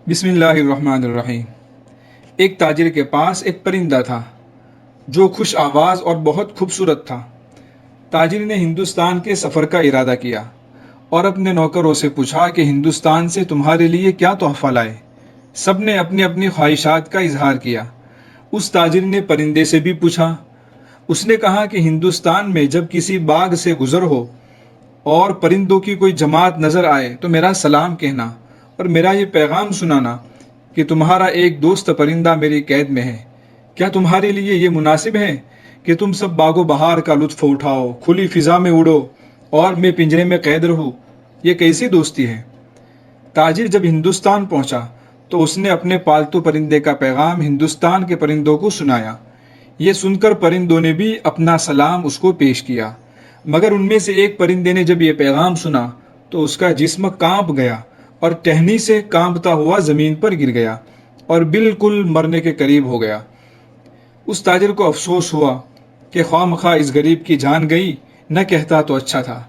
بسم اللہ الرحمن الرحیم۔ ایک تاجر کے پاس ایک پرندہ تھا جو خوش آواز اور بہت خوبصورت تھا۔ تاجر نے ہندوستان کے سفر کا ارادہ کیا اور اپنے نوکروں سے پوچھا کہ ہندوستان سے تمہارے لیے کیا تحفہ لائے۔ سب نے اپنی اپنی خواہشات کا اظہار کیا۔ اس تاجر نے پرندے سے بھی پوچھا۔ اس نے کہا کہ ہندوستان میں جب کسی باغ سے گزر ہو اور پرندوں کی کوئی جماعت نظر آئے تو میرا سلام کہنا اور میرا یہ پیغام سنانا کہ تمہارا ایک دوست پرندہ میری قید میں ہے۔ کیا تمہارے لیے یہ مناسب ہے کہ تم سب باغ و بہار کا لطف اٹھاؤ، کھلی فضا میں اڑو اور میں پنجرے میں قید رہوں؟ یہ کیسی دوستی ہے؟ تاجر جب ہندوستان پہنچا تو اس نے اپنے پالتو پرندے کا پیغام ہندوستان کے پرندوں کو سنایا۔ یہ سن کر پرندوں نے بھی اپنا سلام اس کو پیش کیا، مگر ان میں سے ایک پرندے نے جب یہ پیغام سنا تو اس کا جسم کانپ گیا اور ٹہنی سے کانپتا ہوا زمین پر گر گیا اور بالکل مرنے کے قریب ہو گیا۔ اس تاجر کو افسوس ہوا کہ خواہ مخواہ اس غریب کی جان گئی، نہ کہتا تو اچھا تھا۔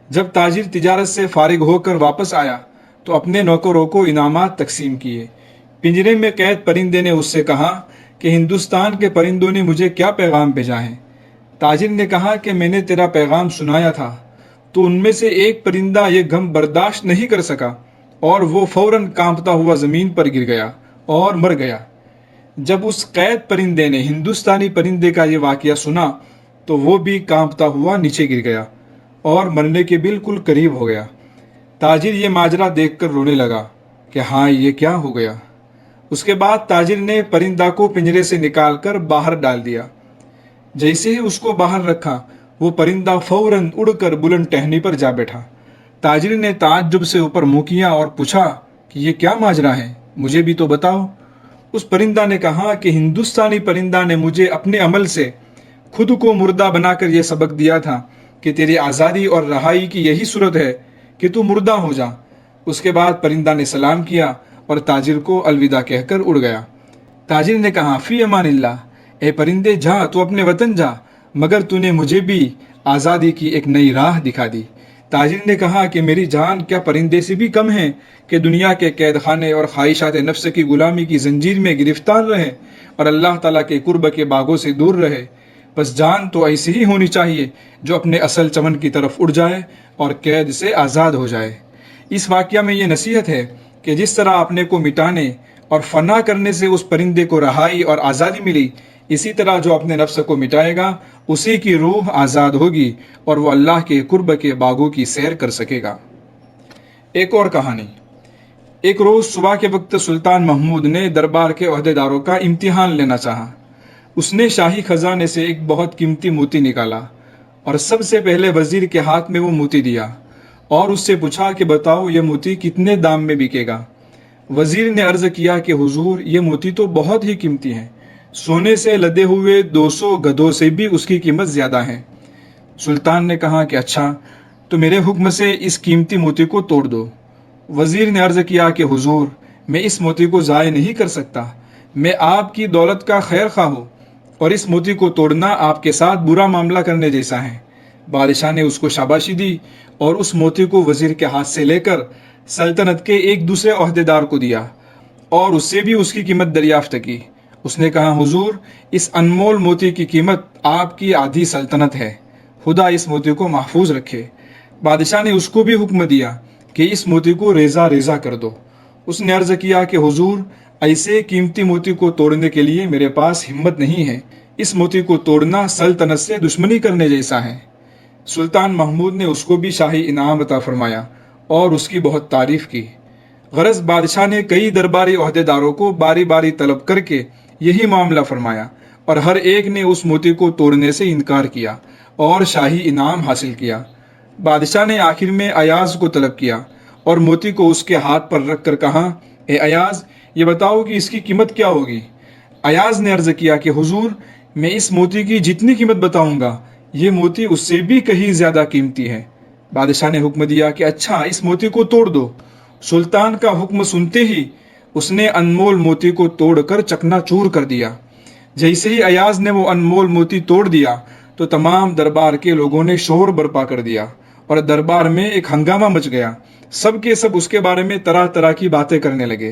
جب تاجر تجارت سے فارغ ہو کر واپس آیا تو اپنے نوکروں کو انعامات تقسیم کیے۔ پنجرے میں قید پرندے نے اس سے کہا کہ ہندوستان کے پرندوں نے مجھے کیا پیغام بھیجا ہے؟ تاجر نے کہا کہ میں نے تیرا پیغام سنایا تھا تو ان میں سے ایک پرندہ یہ غم برداشت نہیں کر سکا اور وہ فوراً کانپتا ہوا زمین پر گر گیا اور مر گیا۔ جب اس قید پرندے نے ہندوستانی پرندے کا یہ واقعہ سنا تو وہ بھی کانپتا ہوا نیچے گر گیا اور مرنے کے بالکل قریب ہو گیا۔ تاجر یہ ماجرا دیکھ کر رونے لگا کہ ہاں یہ کیا ہو گیا۔ اس کے بعد تاجر نے پرندہ کو پنجرے سے نکال کر باہر ڈال دیا۔ جیسے ہی اس کو باہر رکھا وہ پرندہ فوراً اڑ کر بلند ٹہنی پر جا بیٹھا۔ تاجر نے تعجب سے اوپر منہ کیا اور پوچھا کہ یہ کیا ماجرا ہے، مجھے بھی تو بتاؤ۔ اس پرندہ نے کہا کہ ہندوستانی پرندہ نے مجھے اپنے عمل سے خود کو مردہ بنا کر یہ سبق دیا تھا کہ تیری آزادی اور رہائی کی یہی صورت ہے کہ تو مردہ ہو جا۔ اس کے بعد پرندہ نے سلام کیا اور تاجر کو الوداع کہہ کر اڑ گیا۔ تاجر نے کہا فی امان اللہ، اے پرندے جا، تو اپنے وطن جا، مگر تو نے مجھے بھی آزادی کی ایک نئی راہ دکھا دی۔ تاجر نے کہا کہ میری جان کیا پرندے سے بھی کم ہے کہ دنیا کے قید خانے اور خواہشات نفس کی غلامی کی زنجیر میں گرفتار رہے اور اللہ تعالیٰ کے قرب کے باغوں سے دور رہے؟ بس جان تو ایسی ہی ہونی چاہیے جو اپنے اصل چمن کی طرف اڑ جائے اور قید سے آزاد ہو جائے۔ اس واقعہ میں یہ نصیحت ہے کہ جس طرح اپنے کو مٹانے اور فنا کرنے سے اس پرندے کو رہائی اور آزادی ملی، اسی طرح جو اپنے نفس کو مٹائے گا اسی کی روح آزاد ہوگی اور وہ اللہ کے قرب کے باغوں کی سیر کر سکے گا۔ ایک اور کہانی۔ ایک روز صبح کے وقت سلطان محمود نے دربار کے عہدیداروں کا امتحان لینا چاہا۔ اس نے شاہی خزانے سے ایک بہت قیمتی موتی نکالا اور سب سے پہلے وزیر کے ہاتھ میں وہ موتی دیا اور اس سے پوچھا کہ بتاؤ یہ موتی کتنے دام میں بکے گا؟ وزیر نے عرض کیا کہ حضور یہ موتی تو بہت ہی قیمتی ہے، سونے سے لدے ہوئے 200 گدھوں سے بھی اس کی قیمت زیادہ ہے۔ سلطان نے کہا کہ اچھا، تو میرے حکم سے اس قیمتی موتی کو توڑ دو۔ وزیر نے عرض کیا کہ حضور میں اس موتی کو ضائع نہیں کر سکتا، میں آپ کی دولت کا خیر خواہ ہوں اور اس موتی کو توڑنا آپ کے ساتھ برا معاملہ کرنے جیسا ہے۔ بادشاہ نے اس کو شاباشی دی اور اس موتی کو وزیر کے ہاتھ سے لے کر سلطنت کے ایک دوسرے عہدیدار کو دیا اور اس سے بھی اس کی قیمت دریافت کی۔ اس نے کہا حضور اس انمول موتی کی قیمت آپ کی آدھی سلطنت ہے، خدا اس موتی کو محفوظ رکھے۔ بادشاہ نے اس کو بھی حکم دیا کہ اس موتی کو ریزہ ریزہ کر دو۔ اس نے عرض کیا کہ حضور ایسے قیمتی موتی کو توڑنے کے لیے میرے پاس ہمت نہیں ہے، اس موتی کو توڑنا سلطنت سے دشمنی کرنے جیسا ہے۔ سلطان محمود نے اس کو بھی شاہی انعام عطا فرمایا اور اس کی بہت تعریف کی۔ غرض بادشاہ نے کئی درباری عہدیداروں کو باری باری طلب کر کے یہی معاملہ فرمایا اور ہر ایک نے اس موتی کو توڑنے سے انکار کیا اور شاہی انعام حاصل کیا۔ بادشاہ نے آخر میں ایاز کو طلب کیا اور موتی کو اس کے ہاتھ پر رکھ کر کہا اے ایاز یہ بتاؤ کہ اس کی قیمت کیا ہوگی؟ ایاز نے عرض کیا کہ حضور میں اس موتی کی جتنی قیمت بتاؤں گا یہ موتی اس سے بھی کہیں زیادہ قیمتی ہے۔ بادشاہ نے حکم دیا کہ اچھا اس موتی کو توڑ دو۔ سلطان کا حکم سنتے ہی اس نے انمول موتی کو توڑ کر چکنا چور کر دیا۔ جیسے ہی ایاز نے وہ انمول موتی توڑ دیا تو تمام دربار کے لوگوں نے شور برپا کر دیا اور دربار میں ایک ہنگامہ مچ گیا۔ سب کے سب اس کے بارے میں طرح طرح کی باتیں کرنے لگے۔